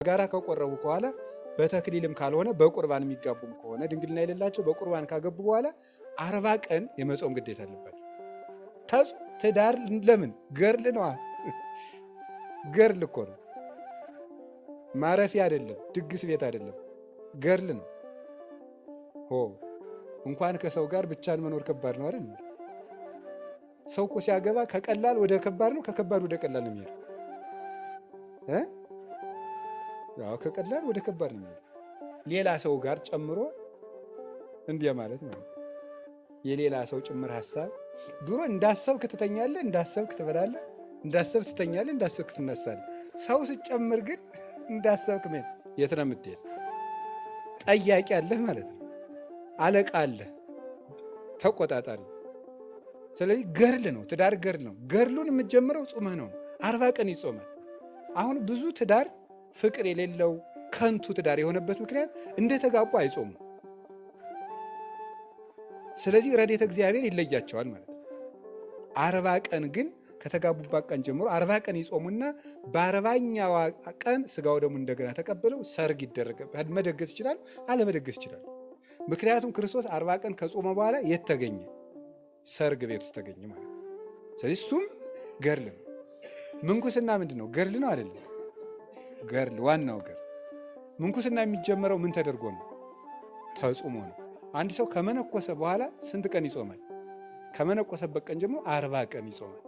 ጋራ ከቆረቡ በኋላ በተክሊልም ካልሆነ በቁርባን የሚጋቡም ከሆነ ድንግልና የሌላቸው በቁርባን ካገቡ በኋላ 40 ቀን የመጾም ግዴታ አለባቸው። ትዳር ለምን ገርል ነዋ። ገርል እኮ ነው። ማረፊያ አይደለም፣ ድግስ ቤት አይደለም፣ ገርል ነው። እንኳን ከሰው ጋር ብቻን መኖር ከባድ ነው አይደል? ሰው እኮ ሲያገባ ከቀላል ወደ ከባድ ነው፣ ከከባድ ወደ ቀላል ነው የሚሄደው። ያው ከቀላል ወደ ከባድ ነው የሚሄደው። ሌላ ሰው ጋር ጨምሮ እንዲያ ማለት ነው። የሌላ ሰው ጭምር ሐሳብ ድሮ እንዳሰብክ ትተኛለህ፣ እንዳሰብክ ትበላለህ፣ እንዳሰብክ ትተኛለህ፣ እንዳሰብክ ትነሳለህ። ሰው ስትጨምር ግን እንዳሰብክ ምን የት ነው የምትሄድ? ጠያቂ አለህ ማለት ነው። አለቃ አለህ፣ ተቆጣጣሪ። ስለዚህ ገርል ነው፣ ትዳር ገርል ነው። ገርሉን የምትጀምረው ጾመህ ነው። 40 ቀን ይጾማል። አሁን ብዙ ትዳር ፍቅር የሌለው ከንቱ ትዳር የሆነበት ምክንያት እንደተጋቡ አይጾሙም። ስለዚህ ረድኤተ እግዚአብሔር ይለያቸዋል ማለት ነው። 40 ቀን ግን ከተጋቡባት ቀን ጀምሮ 40 ቀን ይጾሙና በ40ኛዋ ቀን ስጋው ደግሞ እንደገና ተቀብለው ሰርግ ይደረጋል። መደገስ ይችላል፣ አለመደገስ ይችላል። ምክንያቱም ክርስቶስ 40 ቀን ከጾመ በኋላ የት ተገኘ? ሰርግ ቤት ውስጥ ተገኘ ማለት ነው። ስለዚህ እሱም ገርል ነው። ምንኩስና ምንድን ነው? ገርል ነው አይደለም? ገርል ዋናው ገርል። ምንኩስና የሚጀመረው ምን ተደርጎ ነው? ተጾሞ ነው። አንድ ሰው ከመነኮሰ በኋላ ስንት ቀን ይጾማል? ከመነኮሰበት ቀን ጀምሮ 40 ቀን ይጾማል።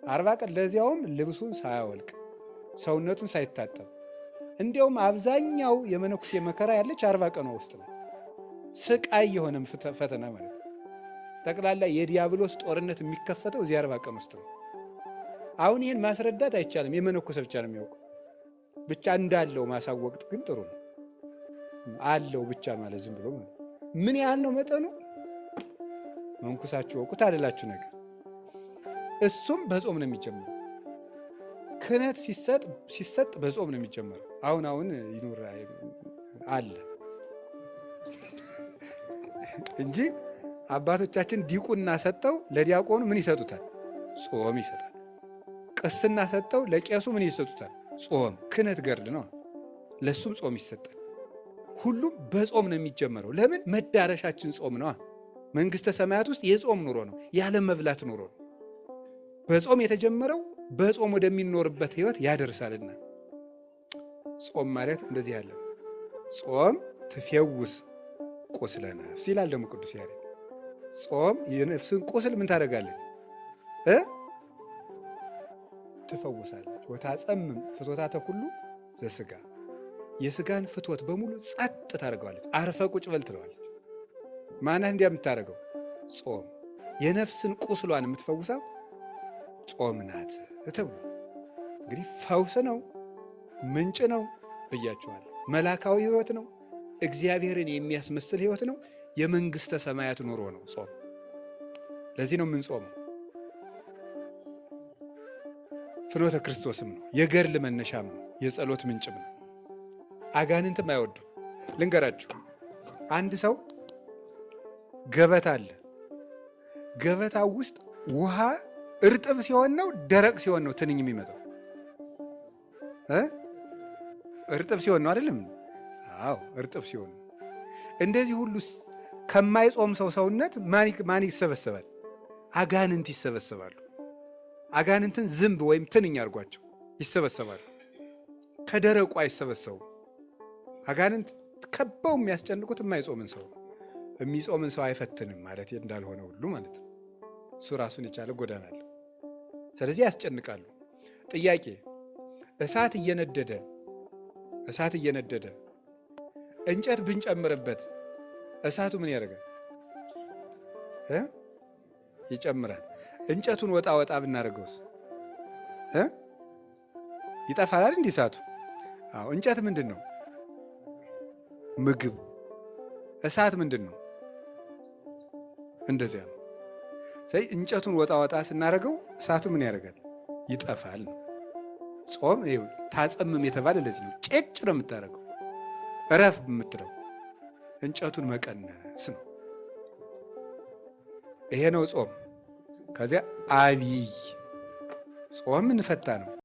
40 ቀን፣ ለዚያውም ልብሱን ሳያወልቅ ሰውነቱን ሳይታጠብ። እንዲያውም አብዛኛው የመነኩሴ መከራ ያለች 40 ቀኗ ውስጥ ነው። ስቃይ የሆነም ፈተና ማለት ነው። ጠቅላላ የዲያብሎስ ጦርነት የሚከፈተው እዚህ 40 ቀን ውስጥ ነው። አሁን ይህን ማስረዳት አይቻልም። የመነኮሰ ብቻ ነው የሚያውቁ። ብቻ እንዳለው ማሳወቅ ግን ጥሩ ነው። አለው ብቻ ማለት ዝም ብሎ ማለት ምን ያህል ነው መጠኑ? መንኩሳችሁ ወቁት አልላችሁ ነገር። እሱም በጾም ነው የሚጀምረው። ክህነት ሲሰጥ በጾም ነው የሚጀምረው። አሁን ይኖር አለ እንጂ አባቶቻችን ዲቁና ሰጠው ለዲያቆኑ ምን ይሰጡታል? ጾም ይሰጣል። ቅስና ሰጠው ለቄሱ ምን ይሰጡታል? ጾም። ክህነት ገርል ነው፣ ለሱም ጾም ይሰጣል። ሁሉም በጾም ነው የሚጀመረው። ለምን? መዳረሻችን ጾም ነው። መንግስተ ሰማያት ውስጥ የጾም ኑሮ ነው፣ ያለ መብላት ኑሮ ነው። በጾም የተጀመረው በጾም ወደሚኖርበት ህይወት ያደርሳልና ጾም ማለት እንደዚህ ያለ ጾም ትፌውስ ቁስለ ነፍስ ይላል ደግሞ ቅዱስ ያሬድ። ጾም የነፍስን ቁስል ምን ታደርጋለች? ትፈውሳለች። ወታጸምም ፍትወታተ ኩሉ ዘሥጋ፣ የስጋን ፍትወት በሙሉ ጸጥ ታደርገዋለች። አርፈ ቁጭ በል ትለዋለች። ማናት እንዲያ የምታደርገው? ጾም። የነፍስን ቁስሏን የምትፈውሳት ጾም ናት ተብሎ እንግዲህ ፈውስ ነው፣ ምንጭ ነው ብያችኋል። መላካዊ ህይወት ነው፣ እግዚአብሔርን የሚያስመስል ህይወት ነው፣ የመንግስተ ሰማያት ኑሮ ነው ጾም። ለዚህ ነው የምንጾመው። ፍኖተ ክርስቶስም ነው፣ የገርል መነሻም ነው፣ የጸሎት ምንጭም ነው። አጋንንትም አይወዱ። ልንገራችሁ፣ አንድ ሰው ገበታ አለ። ገበታው ውስጥ ውሃ እርጥብ ሲሆን ነው ደረቅ ሲሆን ነው ትንኝ የሚመጣው? እርጥብ ሲሆን ነው አይደለም? አዎ እርጥብ ሲሆን ነው። እንደዚህ ሁሉ ከማይጾም ሰው ሰውነት ማን ይሰበሰባል? አጋንንት ይሰበሰባሉ። አጋንንትን ዝንብ ወይም ትንኝ አድርጓቸው ይሰበሰባሉ። ከደረቁ አይሰበሰቡም። አጋንንት ከበው የሚያስጨንቁት የማይጾምን ሰው። የሚጾምን ሰው አይፈትንም ማለት እንዳልሆነ ሁሉ ማለት ነው። እሱ ራሱን የቻለ ጎዳና አለ። ስለዚህ ያስጨንቃሉ። ጥያቄ፣ እሳት እየነደደ እንጨት ብንጨምርበት እሳቱ ምን ያደርጋል? ይጨምራል። እንጨቱን ወጣ ብናደርገውስ ይጠፋል እንዲህ እሳቱ? አዎ። እንጨት ምንድን ነው? ምግብ። እሳት ምንድን ነው? እንደዚያ ነው። ስለዚህ እንጨቱን ወጣ ስናደርገው እሳቱ ምን ያደርጋል? ይጠፋል። ጾም ይኸው ታጸምም የተባለ ለዚህ ነው። ጭጭ ነው የምታደርገው። እረፍ የምትለው እንጨቱን መቀነስ ነው። ይሄ ነው ጾም። ከዚያ አብይ ጾም እንፈታ ነው።